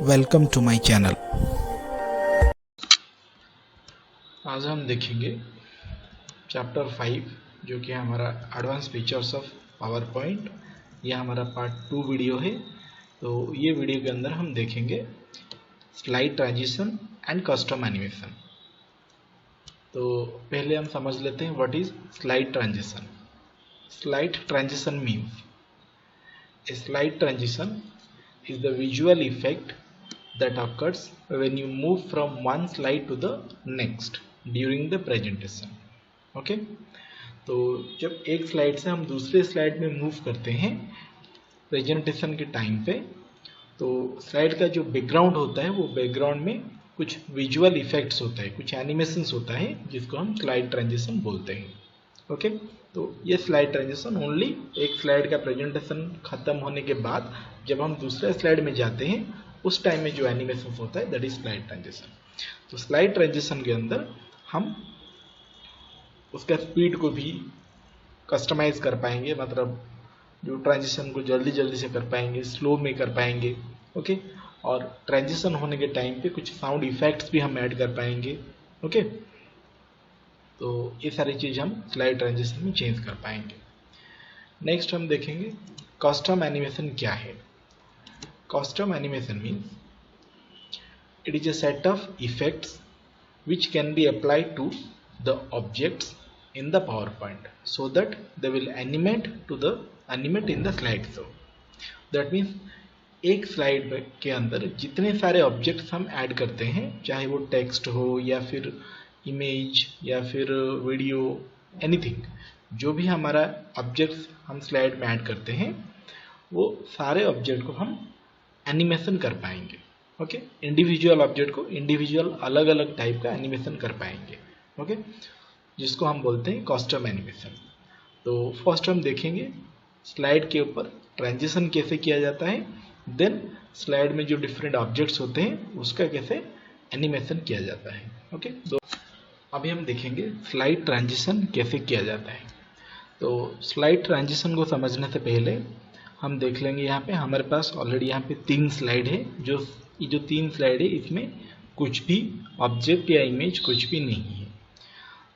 Welcome to my channel. आज हम देखेंगे चैप्टर 5 जो कि हमारा advance features of power point. यह हमारा पार्ट 2 वीडियो है। तो ये वीडियो के अंदर हम देखेंगे slide transition and custom animation. तो पहले हम समझ लेते हैं what is slide transition. Slide transition means a slide transition is the visual effect that occurs when you move from one slide to the next during the presentation. Okay तो जब एक slide से हम दूसरे स्लाइड में move करते हैं presentation के टाइम पे, तो स्लाइड का जो बैकग्राउंड होता है वो बैकग्राउंड में कुछ विजुअल इफेक्ट्स होता है, कुछ एनिमेशंस होता है जिसको हम स्लाइड ट्रांजिशन बोलते हैं। ओके तो ये स्लाइड ट्रांजिशन ओनली एक स्लाइड का प्रेजेंटेशन खत्म होने के बाद जब हम दूसरे स्लाइड में जाते हैं उस टाइम में जो एनिमेशन होता है दैट इज स्लाइड ट्रांजिशन। तो स्लाइड ट्रांजिशन के अंदर हम उसका स्पीड को भी कस्टमाइज कर पाएंगे, मतलब जो ट्रांजिशन को जल्दी जल्दी से कर पाएंगे, स्लो में कर पाएंगे। ओके और ट्रांजिशन होने के टाइम पे कुछ साउंड इफेक्ट्स भी हम ऐड कर पाएंगे। ओके तो ये सारी चीज़ हम स्लाइड ट्रांजिशन में चेंज कर पाएंगे। नेक्स्ट हम देखेंगे कस्टम एनिमेशन क्या है। Custom animation means it is a set of effects which can be applied to the objects in the PowerPoint so that they will animate in the slide show. That means एक slide के अंदर जितने सारे objects हम add करते हैं, चाहे वो टेक्स्ट हो या फिर इमेज या फिर वीडियो, एनीथिंग, जो भी हमारा ऑब्जेक्ट्स हम स्लाइड में ऐड करते हैं वो सारे ऑब्जेक्ट को हम एनिमेशन कर पाएंगे। ओके इंडिविजुअल ऑब्जेक्ट को इंडिविजुअल अलग अलग टाइप का एनिमेशन कर पाएंगे। ओके जिसको हम बोलते हैं कस्टम एनिमेशन। तो फर्स्ट हम देखेंगे स्लाइड के ऊपर ट्रांजिशन कैसे किया जाता है, देन स्लाइड में जो डिफरेंट ऑब्जेक्ट्स होते हैं उसका कैसे एनिमेशन किया जाता है। ओके तो अभी हम देखेंगे स्लाइड ट्रांजिशन कैसे किया जाता है। तो स्लाइड ट्रांजिशन को समझने से पहले हम देख लेंगे यहाँ पे हमारे पास ऑलरेडी यहाँ पे 3 स्लाइड है। जो 3 स्लाइड है इसमें कुछ भी ऑब्जेक्ट या इमेज कुछ भी नहीं है।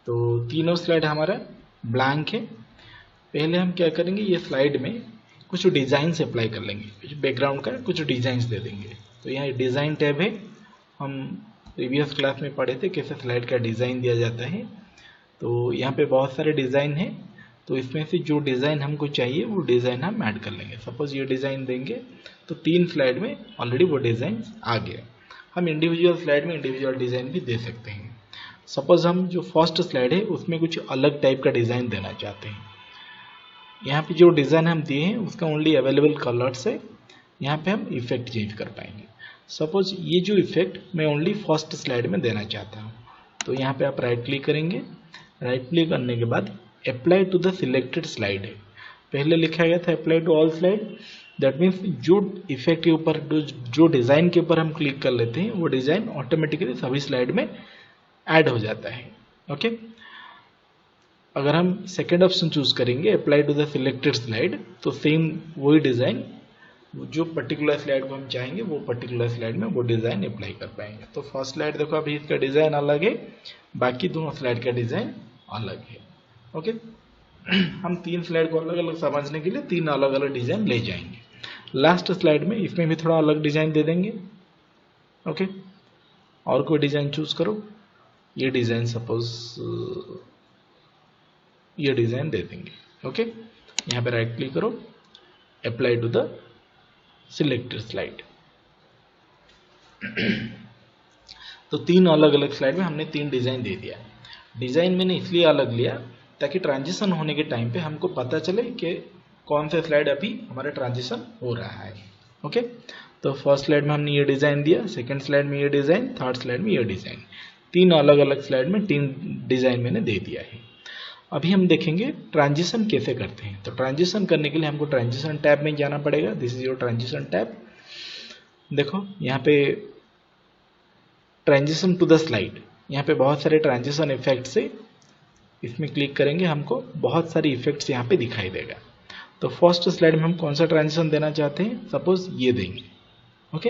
तो तीनों स्लाइड हमारा ब्लैंक है। पहले हम क्या करेंगे, ये स्लाइड में कुछ डिज़ाइंस अप्लाई कर लेंगे, कुछ बैकग्राउंड का कुछ डिज़ाइंस दे देंगे। तो यहाँ डिज़ाइन टैब है, हम प्रीवियस क्लास में पढ़े थे कैसे स्लाइड का डिज़ाइन दिया जाता है। तो यहाँ पे बहुत सारे डिज़ाइन हैं, तो इसमें से जो डिज़ाइन हमको चाहिए वो डिज़ाइन हम ऐड कर लेंगे। सपोज ये डिज़ाइन देंगे तो 3 स्लाइड में ऑलरेडी वो डिज़ाइन आ गया। हम इंडिविजुअल स्लाइड में इंडिविजुअल डिज़ाइन भी दे सकते हैं। सपोज हम जो फर्स्ट स्लाइड है उसमें कुछ अलग टाइप का डिज़ाइन देना चाहते हैं। यहाँ पे जो डिज़ाइन हम दिए हैं उसका ओनली अवेलेबल कलर्स है, यहाँ पे हम इफेक्ट चेंज कर पाएंगे। सपोज ये जो इफेक्ट मैं ओनली फर्स्ट स्लाइड में देना चाहता हूँ, तो यहाँ पे आप राइट क्लिक करेंगे। राइट क्लिक करने के बाद apply to the selected slide है, पहले लिखा गया था apply to all slide. That means जो इफेक्ट के ऊपर जो डिज़ाइन के ऊपर हम क्लिक कर लेते हैं वो डिज़ाइन ऑटोमेटिकली सभी स्लाइड में ऐड हो जाता है। ओके अगर हम सेकेंड ऑप्शन चूज करेंगे apply to the selected slide, तो सेम वही डिज़ाइन जो पर्टिकुलर स्लाइड को हम चाहेंगे वो पर्टिकुलर स्लाइड में वो डिज़ाइन अप्लाई कर पाएंगे। तो फर्स्ट स्लाइड देखो अभी इसका डिज़ाइन अलग है, बाकी दोनों स्लाइड का डिज़ाइन अलग है। ओके हम 3 स्लाइड को अलग अलग समझने के लिए 3 अलग अलग डिज़ाइन ले जाएंगे। लास्ट स्लाइड में इसमें भी थोड़ा अलग डिज़ाइन दे देंगे। ओके और कोई डिज़ाइन चूज करो, ये डिज़ाइन सपोज ये डिज़ाइन दे देंगे। ओके यहाँ पे राइट क्लिक करो apply to the selected slide. तो 3 अलग अलग स्लाइड में हमने 3 डिज़ाइन दे दिया। डिज़ाइन मैंने इसलिए अलग लिया ताकि ट्रांजिशन होने के टाइम पे हमको पता चले कि कौन सा स्लाइड अभी हमारा ट्रांजिशन हो रहा है। ओके तो फर्स्ट स्लाइड में हमने ये डिज़ाइन दिया, सेकंड स्लाइड में ये डिज़ाइन, थर्ड स्लाइड में ये डिज़ाइन, 3 अलग अलग स्लाइड में 3 डिज़ाइन मैंने दे दिया है। अभी हम देखेंगे ट्रांजिशन कैसे करते हैं। तो ट्रांजिशन करने के लिए हमको ट्रांजिशन टैब में जाना पड़ेगा। This is your transition tab. देखो यहाँ पे ट्रांजिशन टू द स्लाइड, यहाँ पे बहुत सारे ट्रांजिशन इफेक्ट्स है। इसमें क्लिक करेंगे हमको बहुत सारे इफेक्ट्स यहाँ पे दिखाई देगा। तो फर्स्ट स्लाइड में हम कौन सा ट्रांजिशन देना चाहते हैं, सपोज ये देंगे, ओके,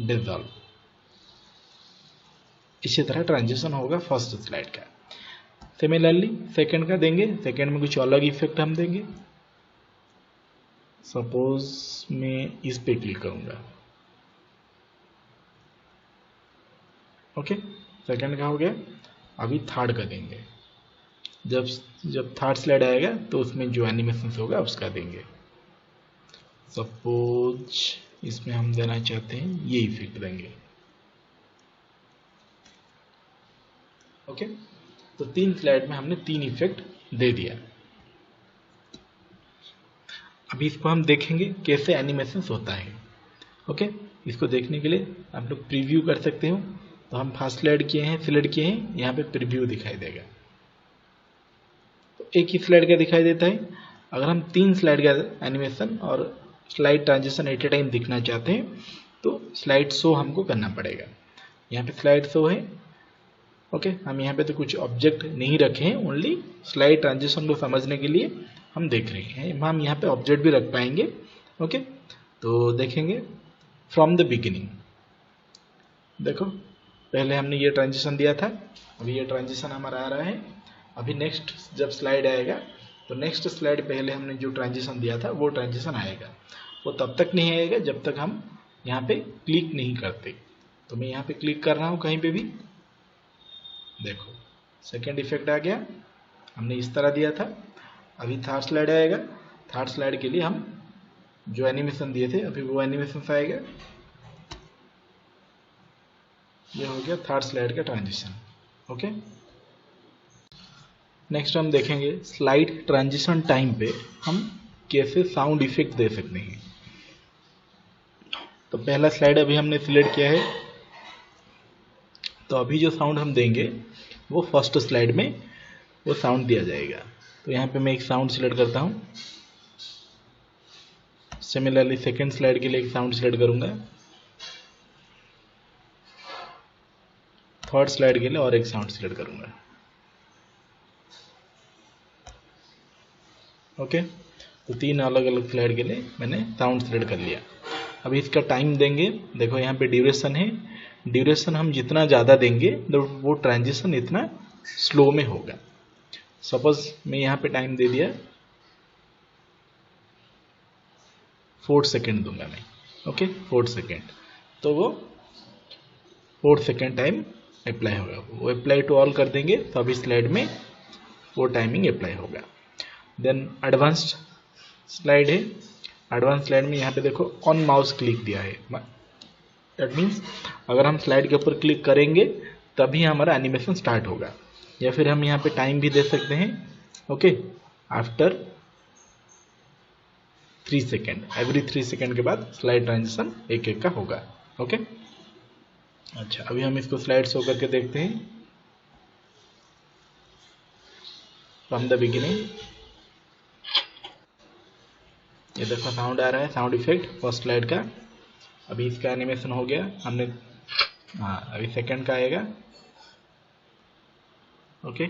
डिसॉल्व। इसी तरह ट्रांजिशन होगा फर्स्ट स्लाइड का। सिमिलरली सेकंड का देंगे, सेकंड में कुछ अलग इफेक्ट हम देंगे। सपोज मैं इस पे क्लिक करूंगा, ओके, सेकंड का हो गया। अभी थर्ड का देंगे, जब थर्ड स्लाइड आएगा तो उसमें जो एनिमेशन होगा उसका देंगे। सपोज इसमें हम देना चाहते हैं ये इफेक्ट देंगे, ओके। तो 3 स्लाइड में हमने 3 इफेक्ट दे दिया। अभी इसको हम देखेंगे कैसे एनिमेशन होता है, ओके। इसको देखने के लिए आप लोग प्रीव्यू कर सकते हो। तो हम फर्स्ट स्लाइड किए हैं, सिलेक्ट किए हैं, यहाँ पे प्रीव्यू दिखाई देगा। तो एक ही स्लाइड का दिखाई देता है। अगर हम 3 स्लाइड का एनिमेशन और slide transition at a time दिखना चाहते हैं तो स्लाइड शो हमको करना पड़ेगा। यहाँ पे स्लाइड शो है, ओके। हम यहाँ पे तो कुछ ऑब्जेक्ट नहीं रखे हैं, ओनली स्लाइड ट्रांजिशन को समझने के लिए हम देख रहे हैं। हम यहाँ पे ऑब्जेक्ट भी रख पाएंगे, ओके। तो देखेंगे फ्रॉम द बिगिनिंग। देखो पहले हमने ये ट्रांजिशन दिया था, अभी ये ट्रांजिशन हमारा आ रहा है। अभी नेक्स्ट जब स्लाइड आएगा तो नेक्स्ट स्लाइड पहले हमने जो ट्रांजिशन दिया था वो ट्रांजिशन आएगा। वो तब तक नहीं आएगा जब तक हम यहाँ पे क्लिक नहीं करते। तो मैं यहाँ पे क्लिक कर रहा हूँ कहीं पे भी, देखो सेकेंड इफेक्ट आ गया, हमने इस तरह दिया था। अभी थर्ड स्लाइड आएगा, थर्ड स्लाइड के लिए हम जो एनिमेशन दिए थे अभी वो एनिमेशन आएगा। ये हो गया थर्ड स्लाइड का ट्रांजिशन, ओके। नेक्स्ट हम देखेंगे स्लाइड ट्रांजिशन टाइम पे हम कैसे साउंड इफेक्ट दे सकते हैं। तो पहला स्लाइड अभी हमने सिलेक्ट किया है, तो अभी जो साउंड हम देंगे वो फर्स्ट स्लाइड में वो साउंड दिया जाएगा। तो यहाँ पे मैं एक साउंड सिलेक्ट करता हूँ। सिमिलरली सेकेंड स्लाइड के लिए एक साउंड सिलेक्ट करूंगा, थर्ड स्लाइड के लिए और एक साउंड सिलेक्ट करूंगा, ओके। तो 3 अलग अलग स्लाइड के लिए मैंने साउंड सिलेक्ट कर लिया। अभी इसका टाइम देंगे, देखो यहाँ पे ड्यूरेशन है। ड्यूरेशन हम जितना ज़्यादा देंगे तो वो ट्रांजिशन इतना स्लो में होगा। सपोज मैं यहाँ पे टाइम दे दिया 4 सेकेंड दूंगा मैं, ओके, 4 सेकेंड। तो वो 4 सेकेंड टाइम अप्लाई होगा। वो अप्लाई टू ऑल कर देंगे तो अभी स्लाइड में वो टाइमिंग अप्लाई होगा। देन एडवांस्ड स्लाइड है। एडवांस स्लाइड में यहाँ पे देखो ऑन माउस क्लिक दिया है। दैट मीन्स अगर हम स्लाइड के ऊपर क्लिक करेंगे तभी हमारा एनिमेशन स्टार्ट होगा। या फिर हम यहाँ पे टाइम भी दे सकते हैं, okay, after 3 second, every 3 second के बाद स्लाइड ट्रांजिशन एक एक का होगा, ओके। अच्छा, अभी हम इसको स्लाइड शो करके देखते हैं फ्रॉम द बिगिनिंग। ये देखो साउंड आ रहा है, साउंड इफेक्ट फर्स्ट स्लाइड का। अभी इसका एनिमेशन हो गया हमने, हाँ अभी सेकंड का आएगा, ओके।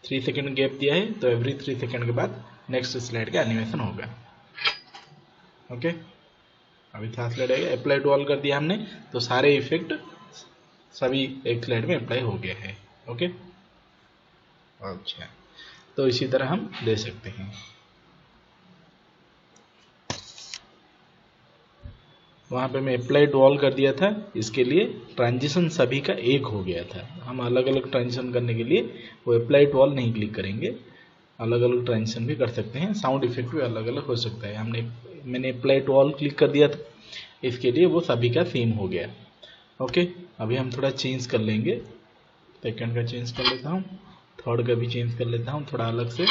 3 सेकेंड गैप दिया है तो एवरी 3 सेकेंड के बाद नेक्स्ट स्लाइड का एनिमेशन होगा, ओके। अभी थर्ड स्लाइड आएगा, अप्लाई टू ऑल कर दिया हमने तो सारे इफेक्ट सभी एक स्लाइड में अप्लाई हो गया है, ओके। अच्छा, तो इसी तरह हम दे सकते हैं। वहाँ पे मैं अप्लाई टू ऑल कर दिया था, इसके लिए ट्रांजिशन सभी का एक हो गया था। हम अलग अलग ट्रांजिशन करने के लिए वो अप्लाई टू ऑल नहीं क्लिक करेंगे, अलग अलग ट्रांजिशन भी कर सकते हैं। साउंड इफेक्ट भी अलग अलग हो सकता है। मैंने अप्लाई टू ऑल क्लिक कर दिया था, इसके लिए वो सभी का सेम हो गया, ओके। अभी हम थोड़ा चेंज कर लेंगे, सेकंड का चेंज कर लेता हूँ, थर्ड का भी चेंज कर लेता हूँ थोड़ा अलग से,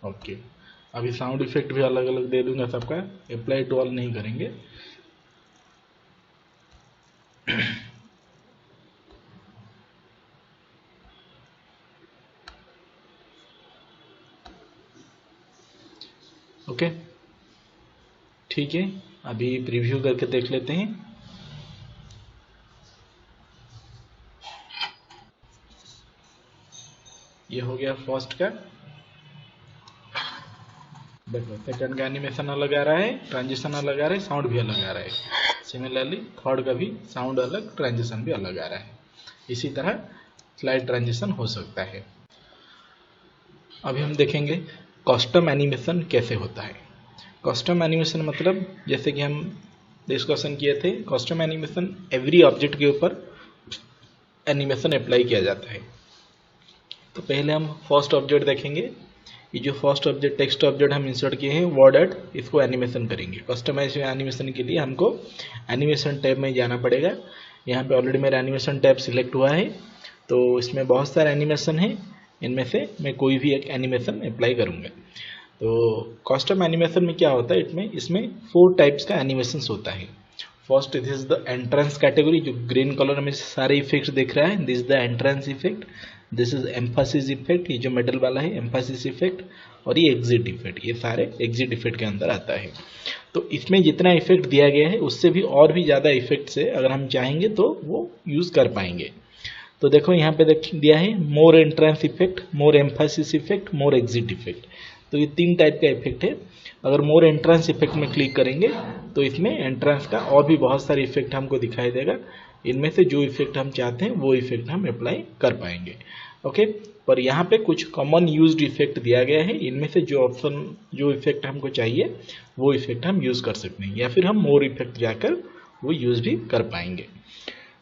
ओके। अभी साउंड इफेक्ट भी अलग अलग दे दूंगा सबका, अप्लाई टू ऑल नहीं करेंगे। ओके, ठीक है, अभी प्रीव्यू करके देख लेते हैं। ये हो गया फर्स्ट का। देखो सेकंड का एनिमेशन अलग आ रहा है, ट्रांजिशन अलग आ रहा है, साउंड भी अलग आ रहा है। सिमिलरली थर्ड का भी साउंड अलग, ट्रांजिशन भी अलग आ रहा है। इसी तरह स्लाइड ट्रांजिशन हो सकता है। अभी हम देखेंगे कस्टम एनिमेशन कैसे होता है। कस्टम एनिमेशन मतलब जैसे कि हम डिस्कशन किए थे, कस्टम एनिमेशन एवरी ऑब्जेक्ट के ऊपर एनिमेशन अप्लाई किया जाता है। तो पहले हम फर्स्ट ऑब्जेक्ट देखेंगे। ये जो फर्स्ट ऑब्जेक्ट टेक्स्ट ऑब्जेक्ट हम इंसर्ट किए हैं वर्ड आर्ट, इसको एनिमेशन करेंगे। कस्टमाइज एनिमेशन के लिए हमको एनिमेशन टैब में जाना पड़ेगा। यहाँ पे ऑलरेडी मेरा एनिमेशन टैब सिलेक्ट हुआ है, तो इसमें बहुत सारे एनिमेशन है, इनमें से मैं कोई भी एक एनिमेशन अप्लाई करूँगा। तो कस्टम एनिमेशन में क्या होता है, इसमें 4 टाइप्स का एनिमेशन होता है। First this is the entrance category, जो ग्रीन कलर में सारे इफेक्ट्स दिख रहा है, this is the entrance effect. This is Mphasis effect, ये जो मेटल वाला है एम्फासिस इफेक्ट, और ये एग्जिट इफेक्ट, ये सारे एग्जिट इफेक्ट के अंदर आता है। तो इसमें जितना इफेक्ट दिया गया है उससे भी और भी ज़्यादा इफेक्ट से अगर हम चाहेंगे तो वो यूज़ कर पाएंगे। तो देखो यहाँ पे दिया है मोर एंट्रेंस इफेक्ट, मोर एम्फासिस इफेक्ट, मोर एग्जिट इफेक्ट। तो ये 3 टाइप का इफेक्ट है। अगर मोर एंट्रेंस इफेक्ट में क्लिक करेंगे तो इसमें एंट्रेंस का और भी बहुत सारे इफेक्ट हमको दिखाई देगा। इनमें से जो इफेक्ट हम चाहते हैं वो इफेक्ट हम अप्लाई कर पाएंगे। ओके, पर यहाँ पे कुछ कॉमन यूज्ड इफेक्ट दिया गया है। इनमें से जो इफेक्ट हमको चाहिए वो इफेक्ट हम यूज़ कर सकते हैं, या फिर हम मोर इफेक्ट जाकर वो यूज़ भी कर पाएंगे।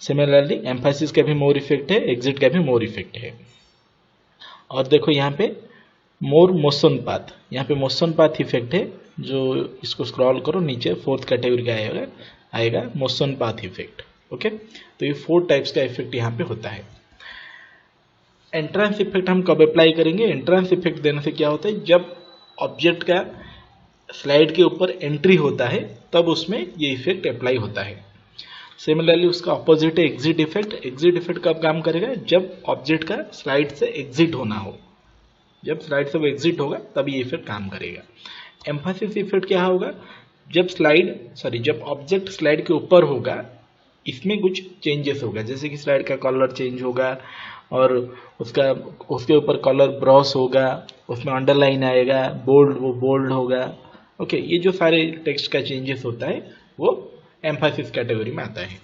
सिमिलरली एम्फासिस का भी मोर इफेक्ट है, एग्जिट का भी मोर इफेक्ट है। और देखो यहाँ पे मोर मोशन पाथ, यहाँ पे मोशन पाथ इफेक्ट है, जो इसको स्क्रॉल करो नीचे 4th कैटेगरी का आएगा मोशन पाथ इफेक्ट। ओके, तो ये 4 टाइप्स का इफेक्ट यहाँ पे होता है। एंट्रेंस इफेक्ट हम कब अप्लाई करेंगे? एंट्रेंस इफेक्ट देने से क्या होता है, जब ऑब्जेक्ट का स्लाइड के ऊपर एंट्री होता है तब उसमें ये इफेक्ट अप्लाई होता है। सिमिलरली उसका ऑपोजिट है एग्जिट इफेक्ट। एग्जिट इफेक्ट कब काम करेगा? जब ऑब्जेक्ट का स्लाइड से एग्जिट होना हो, जब स्लाइड से वो एग्जिट होगा तब ये इफेक्ट काम करेगा। एम्फासिस इफेक्ट क्या होगा? जब ऑब्जेक्ट स्लाइड के ऊपर होगा, इसमें कुछ चेंजेस होगा, जैसे कि स्लाइड का कलर चेंज होगा और उसके ऊपर कलर ब्रश होगा, उसमें अंडरलाइन आएगा, वो बोल्ड होगा। ओके, ये जो सारे टेक्स्ट का चेंजेस होता है वो एम्फासिस कैटेगरी में आता है।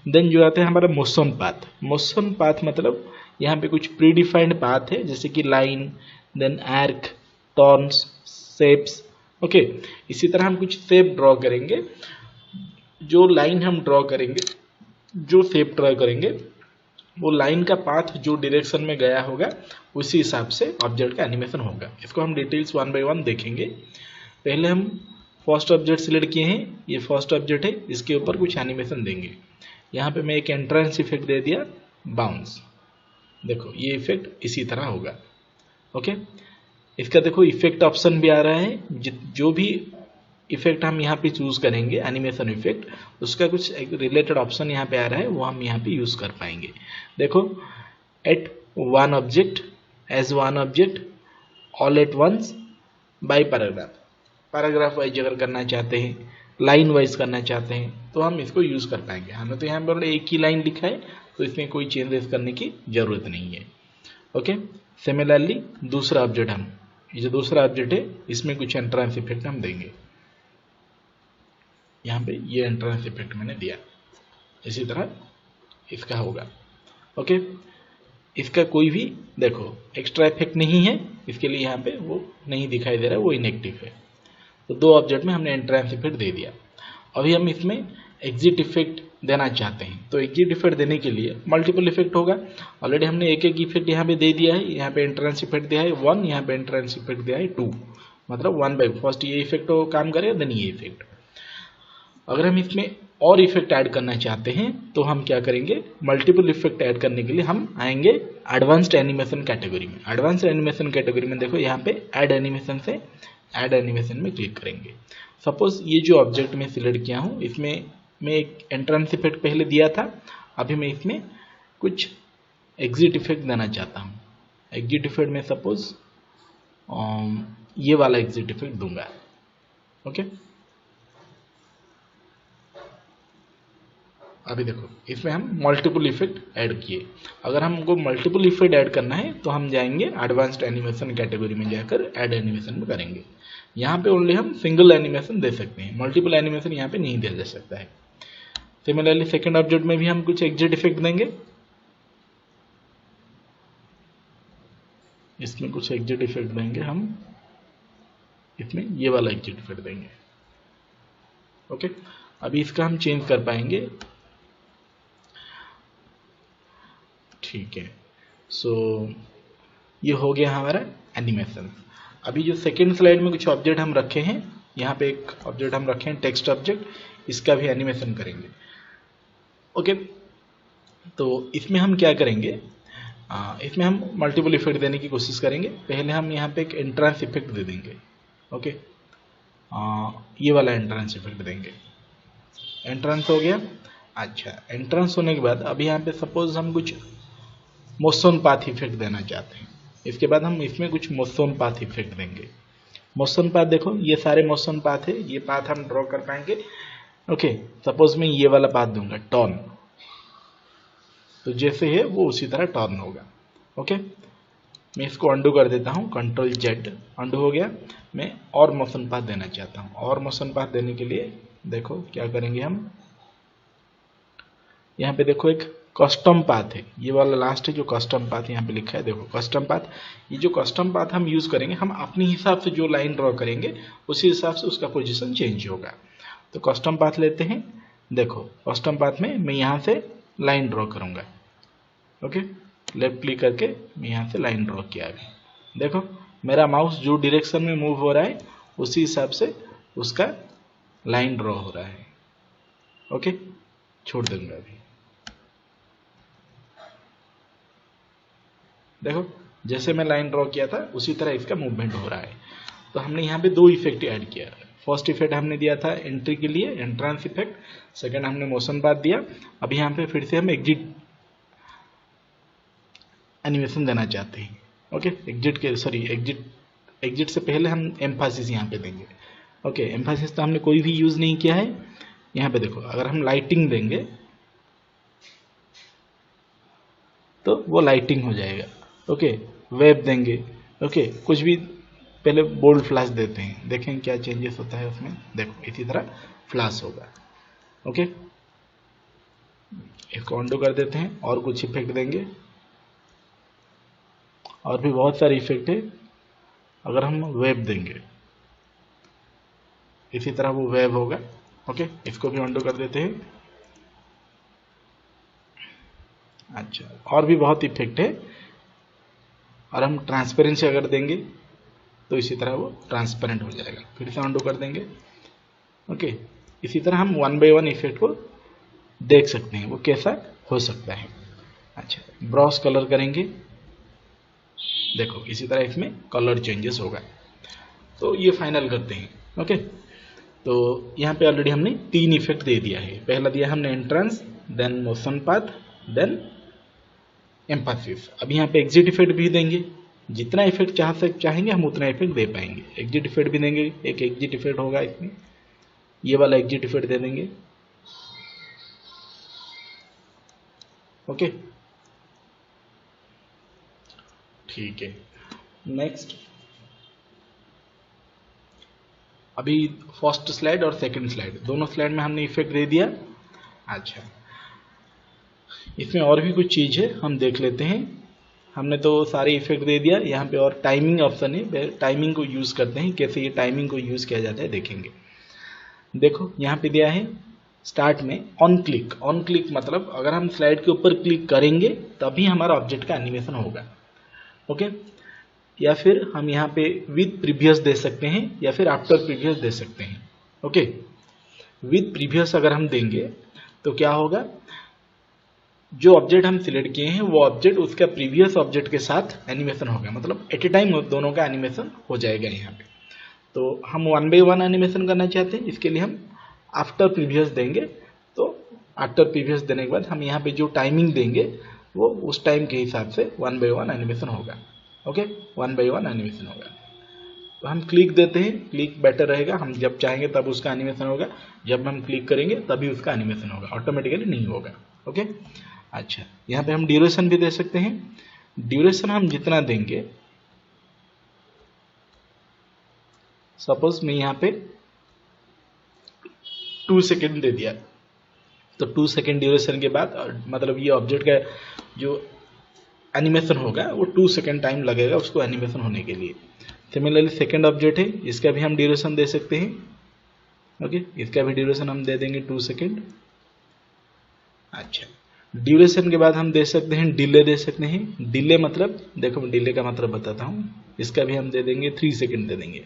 देन जो आता है हमारा मोशन पाथ। मोशन पाथ मतलब यहाँ पे कुछ प्री डिफाइंड पाथ है, जैसे कि line, then arc, turns, shapes. Okay, इसी तरह हम कुछ शेप ड्रॉ करेंगे। जो लाइन हम ड्रॉ करेंगे, जो शेप ड्रॉ करेंगे, वो लाइन का पाथ जो डायरेक्शन में गया होगा उसी हिसाब से ऑब्जेक्ट का एनिमेशन होगा। इसको हम डिटेल्स 1 बाय 1 देखेंगे। पहले हम फर्स्ट ऑब्जेक्ट सिलेक्ट किए हैं, ये फर्स्ट ऑब्जेक्ट है, इसके ऊपर कुछ एनिमेशन देंगे। यहाँ पे मैं एक एंट्रेंस इफेक्ट दे दिया, बाउंस। देखो ये इफेक्ट इसी तरह होगा। ओके, इसका देखो इफेक्ट ऑप्शन भी आ रहा है। जो भी इफेक्ट हम यहाँ पे चूज करेंगे एनिमेशन इफेक्ट, उसका कुछ एक रिलेटेड ऑप्शन यहाँ पे आ रहा है, वो हम यहाँ पे यूज कर पाएंगे। देखो at one object, as one object, all at once, by paragraph. Paragraph wise अगर करना चाहते हैं, लाइन वाइज करना चाहते हैं तो हम इसको यूज कर पाएंगे। हमें तो यहाँ पर एक ही लाइन लिखा है तो इसमें कोई चेंजेस करने की जरूरत नहीं है। ओके, सिमिलरली दूसरा ऑब्जेक्ट ये जो दूसरा ऑब्जेक्ट है इसमें कुछ एंट्रेंस इफेक्ट हम देंगे। यहाँ पे ये एंट्रेंस इफेक्ट मैंने दिया, इसी तरह इसका होगा। ओके, इसका कोई भी देखो एक्स्ट्रा इफेक्ट नहीं है, इसके लिए यहाँ पे वो नहीं दिखाई दे रहा है, वो इनएक्टिव है। तो 2 ऑब्जेक्ट में हमने एंट्रेंस इफेक्ट दे दिया। अभी हम इसमें एग्जिट इफेक्ट देना चाहते हैं, तो एग्जिट इफेक्ट देने के लिए मल्टीपल इफेक्ट होगा। ऑलरेडी हमने एक इफेक्ट यहाँ पे दे दिया है। यहाँ पे एंट्रेंस इफेक्ट दिया है 1, यहाँ पे एंट्रेंस इफेक्ट दिया है 2, मतलब 1 बाय फर्स्ट ये इफेक्ट काम करेगा, देन ये इफेक्ट। अगर हम इसमें और इफेक्ट ऐड करना चाहते हैं तो हम क्या करेंगे, मल्टीपल इफेक्ट ऐड करने के लिए हम आएंगे एडवांस्ड एनिमेशन कैटेगरी में। एडवांस्ड एनिमेशन कैटेगरी में देखो यहाँ पे ऐड एनिमेशन से ऐड एनिमेशन में क्लिक करेंगे। सपोज ये जो ऑब्जेक्ट में सिलेक्ट किया हूँ, इसमें मैं एक एंट्रेंस इफेक्ट पहले दिया था, अभी मैं इसमें कुछ एग्जिट इफेक्ट देना चाहता हूँ। एग्जिट इफेक्ट में सपोज ये वाला एग्जिट इफेक्ट दूंगा। ओके, अभी देखो इसमें हम मल्टीपल इफेक्ट ऐड किए। अगर हमको मल्टीपल इफेक्ट ऐड करना है तो हम जाएंगे एडवांस्ड एनिमेशन कैटेगरी में, जाकर ऐड एनिमेशन में करेंगे। यहाँ पे ओनली हम सिंगल एनिमेशन दे सकते हैं, मल्टीपल एनिमेशन यहाँ पे नहीं दिया जा सकता है। सिमिलरली सेकेंड ऑब्जेक्ट में भी हम कुछ एग्जिट इफेक्ट देंगे, इसमें कुछ एग्जिट इफेक्ट देंगे हम, इसमें ये वाला एग्जिट इफेक्ट देंगे। ओके, अभी इसका हम चेंज कर पाएंगे। ठीक है, सो ये हो गया हमारा एनिमेशन। अभी जो सेकेंड स्लाइड में कुछ ऑब्जेक्ट हम रखे हैं, यहाँ पे एक ऑब्जेक्ट हम रखे हैं टेक्स्ट ऑब्जेक्ट, इसका भी एनिमेशन करेंगे। ओके, तो इसमें हम क्या करेंगे, इसमें हम मल्टीपल इफेक्ट देने की कोशिश करेंगे। पहले हम यहाँ पे एक एंट्रेंस इफेक्ट दे देंगे। ओके, ये वाला एंट्रेंस इफेक्ट देंगे। एंट्रेंस हो गया। अच्छा, एंट्रेंस होने के बाद अभी यहाँ पे सपोज हम कुछ मोशन पाथ इफेक्ट देना चाहते हैं, इसके बाद हम इसमें कुछ मोशन पाथ इफेक्ट देंगे। मोशन पाथ देखो, ये सारे मोशन पाथ है, ये पाथ हम ड्रॉ कर पाएंगे। ओके, सपोज मैं ये वाला पाथ दूंगा टर्न, तो जैसे है वो उसी तरह टर्न होगा। ओके, मैं इसको अंडू कर देता हूँ, कंट्रोल जेड, अंडू हो गया। मैं और मोशन पाथ देना चाहता हूँ। और मोशन पाथ देने के लिए देखो क्या करेंगे हम, यहाँ पे देखो एक कस्टम पाथ है, ये वाला लास्ट है जो कस्टम पाथ यहाँ पे लिखा है। देखो कस्टम पाथ, ये जो कस्टम पाथ हम यूज करेंगे, हम अपने हिसाब से जो लाइन ड्रॉ करेंगे उसी हिसाब से उसका पोजीशन चेंज होगा। तो कस्टम पाथ लेते हैं। देखो कस्टम पाथ में मैं यहाँ से लाइन ड्रॉ करूंगा। ओके, लेफ्ट क्लिक करके मैं यहाँ से लाइन ड्रॉ किया। अभी देखो मेरा माउस जो डायरेक्शन में मूव हो रहा है उसी हिसाब से उसका लाइन ड्रॉ हो रहा है। ओके, छोड़ दूंगा। अभी देखो जैसे मैं लाइन ड्रॉ किया था उसी तरह इसका मूवमेंट हो रहा है। तो हमने यहाँ पे दो इफेक्ट ऐड किया। फर्स्ट इफेक्ट हमने दिया था एंट्री के लिए, एंट्रेंस इफेक्ट। सेकंड हमने मोशन पाथ दिया। अभी यहाँ पे फिर से हम एग्जिट एनिमेशन देना चाहते हैं। ओके, एग्जिट से पहले हम एम्फासिस यहाँ पे देंगे। ओके, एम्फासिस तो हमने कोई भी यूज नहीं किया है। यहाँ पे देखो अगर हम लाइटिंग देंगे तो वो लाइटिंग हो जाएगा। ओके, वेब देंगे। ओके, कुछ भी पहले बोल्ड फ्लैश देते हैं, देखें क्या चेंजेस होता है उसमें। देखो इसी तरह फ्लैश होगा। ओके, इसको अंडू कर देते हैं और कुछ इफेक्ट देंगे। और भी बहुत सारे इफेक्ट है। अगर हम वेब देंगे इसी तरह वो वेब होगा। ओके, इसको भी अंडू कर देते हैं। अच्छा, और भी बहुत इफेक्ट है। और हम ट्रांसपेरेंसी अगर देंगे तो इसी तरह वो ट्रांसपेरेंट हो जाएगा। फिर से अंडू कर देंगे। ओके, इसी तरह हम वन बाय वन इफेक्ट को देख सकते हैं वो कैसा हो सकता है। अच्छा, ब्रश कलर करेंगे। देखो इसी तरह इसमें कलर चेंजेस होगा। तो ये फाइनल करते हैं। ओके, तो यहाँ पे ऑलरेडी हमने तीन इफेक्ट दे दिया है। पहला दिया हमने entrance, then motion path, then emphasis. अब यहाँ पे एग्जिट इफेक्ट भी देंगे। जितना इफेक्ट चाहेंगे हम उतना इफेक्ट दे पाएंगे। एग्जिट इफेक्ट भी देंगे, एक एग्जिट इफेक्ट होगा इसमें, ये वाला एग्जिट इफेक्ट दे देंगे। ओके, ठीक है। नेक्स्ट, अभी फर्स्ट स्लाइड और सेकंड स्लाइड दोनों स्लाइड में हमने इफेक्ट दे दिया। अच्छा, इसमें और भी कुछ चीज़ है, हम देख लेते हैं। हमने तो सारे इफेक्ट दे दिया। यहाँ पे और टाइमिंग ऑप्शन है, टाइमिंग को यूज़ करते हैं। कैसे ये टाइमिंग को यूज़ किया जाता है देखेंगे। देखो यहाँ पे दिया है स्टार्ट में ऑन क्लिक। ऑन क्लिक मतलब अगर हम स्लाइड के ऊपर क्लिक करेंगे तभी हमारा ऑब्जेक्ट का एनिमेशन होगा। ओके, या फिर हम यहाँ पे विद प्रीवियस दे सकते हैं या फिर आफ्टर प्रीवियस दे सकते हैं। ओके, विद प्रीवियस अगर हम देंगे तो क्या होगा, जो ऑब्जेक्ट हम सिलेक्ट किए हैं वो ऑब्जेक्ट उसका प्रीवियस ऑब्जेक्ट के साथ एनिमेशन होगा। मतलब एट ए टाइम दोनों का एनिमेशन हो जाएगा यहाँ पे। तो हम वन बाय वन एनिमेशन करना चाहते हैं, इसके लिए हम आफ्टर प्रीवियस देंगे। तो आफ्टर प्रीवियस देने के बाद हम यहाँ पे जो टाइमिंग देंगे वो उस टाइम के हिसाब से वन बाय वन एनिमेशन होगा। Okay, one by one animation होगा। तो हम क्लिक देते हैं, क्लिक बेटर रहेगा, हम जब चाहेंगे तब उसका एनिमेशन होगा, जब हम क्लिक करेंगे तभी उसका एनिमेशन होगा, ऑटोमेटिकली नहीं होगा। ओके, अच्छा यहाँ पे हम ड्यूरेशन भी दे सकते हैं। ड्यूरेशन हम जितना देंगे, सपोज मैं यहाँ पे 2 सेकेंड दे दिया, तो 2 सेकेंड ड्यूरेशन के बाद मतलब ये ऑब्जेक्ट का जो एनिमेशन होगा वो 2 सेकेंड टाइम लगेगा उसको एनिमेशन होने के लिए। सिमिलरली सेकेंड ऑब्जेक्ट है, इसका भी हम ड्यूरेशन दे सकते हैं। ओके, इसका भी ड्यूरेशन हम दे देंगे 2 सेकेंड। अच्छा, ड्यूरेशन के बाद हम दे सकते हैं डिले दे सकते हैं। डिले मतलब देखो मैं डिले का मतलब बताता हूँ, इसका भी हम दे देंगे 3 सेकेंड दे देंगे।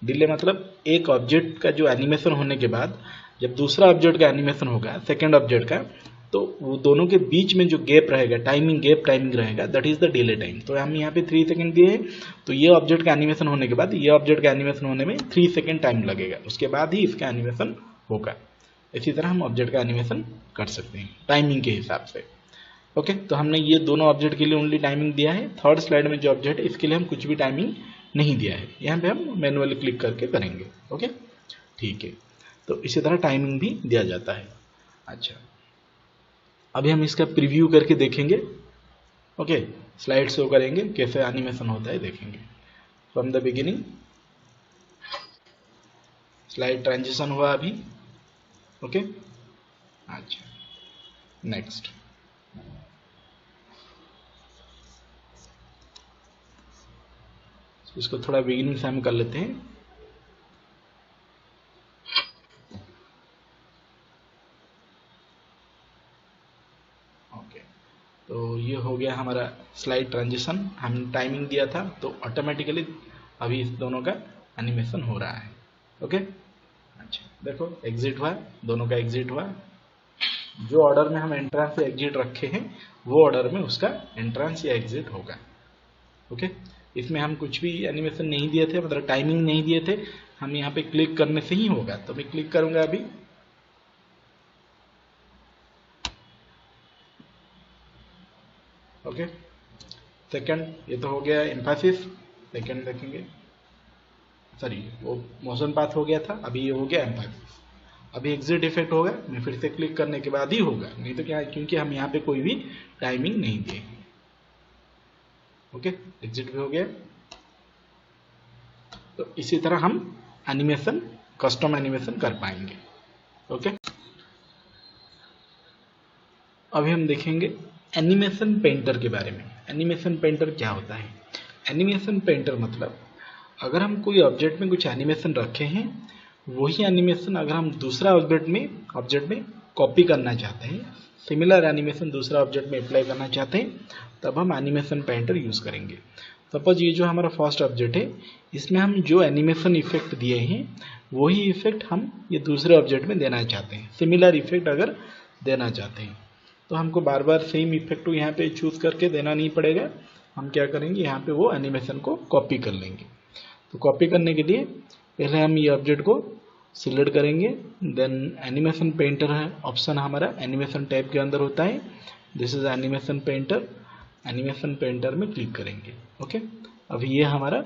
डिले मतलब एक ऑब्जेक्ट का जो एनिमेशन होने के बाद जब दूसरा ऑब्जेक्ट का एनिमेशन होगा, सेकेंड ऑब्जेक्ट का, तो वो दोनों के बीच में जो गैप रहेगा, टाइमिंग रहेगा, that is the delay time. तो हम यहाँ पे 3 सेकेंड दिए हैं, तो ये ऑब्जेक्ट का एनिमेशन होने के बाद ये ऑब्जेक्ट का एनिमेशन होने में 3 सेकेंड टाइम लगेगा, उसके बाद ही इसका एनिमेशन होगा। इसी तरह हम ऑब्जेक्ट का एनिमेशन कर सकते हैं टाइमिंग के हिसाब से। ओके, तो हमने ये दोनों ऑब्जेक्ट के लिए ओनली टाइमिंग दिया है। थर्ड स्लाइड में जो ऑब्जेक्ट है इसके लिए हम कुछ भी टाइमिंग नहीं दिया है, यहाँ पे हम मैनुअली क्लिक करके करेंगे। ओके, ठीक है, तो इसी तरह टाइमिंग भी दिया जाता है। अच्छा, अभी हम इसका प्रीव्यू करके देखेंगे। ओके, स्लाइड शो करेंगे कैसे एनिमेशन होता है, देखेंगे from the beginning. Slide transition हुआ अभी। ओके, अच्छा नेक्स्ट। इसको थोड़ा बिगिनिंग से हम कर लेते हैं। ओके, तो ये हो गया हमारा स्लाइड ट्रांजिशन। हम टाइमिंग दिया था तो ऑटोमेटिकली अभी इस दोनों का एनिमेशन हो रहा है। ओके, अच्छा देखो एग्जिट हुआ, दोनों का एग्जिट हुआ। जो ऑर्डर में हम एंट्रेंस या एग्जिट रखे हैं वो ऑर्डर में उसका एंट्रेंस या एग्जिट होगा। ओके, इसमें हम कुछ भी एनिमेशन नहीं दिए थे, मतलब टाइमिंग नहीं दिए थे, हम यहाँ पे क्लिक करने से ही होगा। तो मैं क्लिक करूंगा अभी। ओके, सेकंड ये तो हो गया एम्फेसिस। सेकंड देखेंगे, सॉरी वो मोशन पाथ हो गया था, अभी ये हो गया एम्फेसिस। अभी एग्जिट इफेक्ट होगा, मैं फिर से क्लिक करने के बाद ही होगा, नहीं तो क्या, क्योंकि हम यहाँ पे कोई भी टाइमिंग नहीं दिए। ओके, एग्जिट भी हो गया। तो इसी तरह हम एनिमेशन, कस्टम एनिमेशन कर पाएंगे। ओके, अभी हम देखेंगे एनिमेशन पेंटर के बारे में। एनिमेशन पेंटर क्या होता है? एनिमेशन पेंटर मतलब अगर हम कोई ऑब्जेक्ट में कुछ एनिमेशन रखे हैं, वही एनिमेशन अगर हम दूसरा ऑब्जेक्ट में कॉपी करना चाहते हैं, सिमिलर एनिमेशन दूसरा ऑब्जेक्ट में अप्लाई करना चाहते हैं, तब हम एनिमेशन पेंटर यूज़ करेंगे। सपोज ये जो हमारा फर्स्ट ऑब्जेक्ट है, इसमें हम जो एनिमेशन इफेक्ट दिए हैं वही इफेक्ट हम ये दूसरे ऑब्जेक्ट में देना चाहते हैं। सिमिलर इफेक्ट अगर देना चाहते हैं तो हमको बार बार सेम इफेक्ट को यहाँ पे चूज करके देना नहीं पड़ेगा। हम क्या करेंगे, यहाँ पे वो एनिमेशन को कॉपी कर लेंगे। तो कॉपी करने के लिए पहले हम ये ऑब्जेक्ट को सिलेक्ट करेंगे, देन एनिमेशन पेंटर है ऑप्शन हमारा एनिमेशन टैब के अंदर होता है, this is animation painter. Animation painter में क्लिक करेंगे। ओके, अभी ये हमारा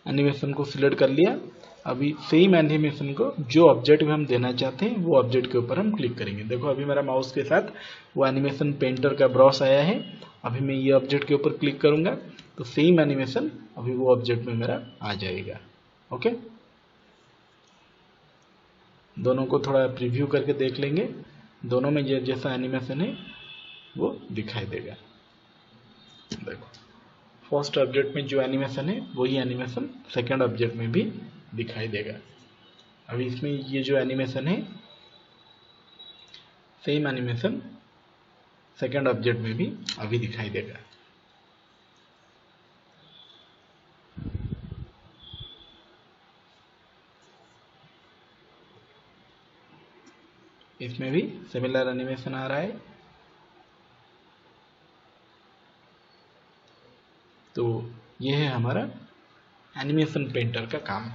एनिमेशन को सिलेक्ट कर लिया। अभी सेम एनिमेशन को जो ऑब्जेक्ट में हम देना चाहते हैं वो ऑब्जेक्ट के ऊपर हम क्लिक करेंगे। देखो अभी मेरा माउस के साथ वो एनिमेशन पेंटर का ब्रश आया है। अभी मैं ये ऑब्जेक्ट के ऊपर क्लिक करूंगा तो सेम एनिमेशन अभी वो ऑब्जेक्ट में मेरा आ जाएगा। ओके, दोनों को थोड़ा प्रीव्यू करके देख लेंगे, दोनों में जैसा एनिमेशन है वो दिखाई देगा। देखो फर्स्ट ऑब्जेक्ट में जो एनिमेशन है वही एनिमेशन सेकंड ऑब्जेक्ट में भी दिखाई देगा। अभी इसमें ये जो एनिमेशन है सेम एनिमेशन सेकंड ऑब्जेक्ट में भी अभी दिखाई देगा। इसमें भी सिमिलर एनिमेशन आ रहा है। तो ये है हमारा एनिमेशन पेंटर का काम।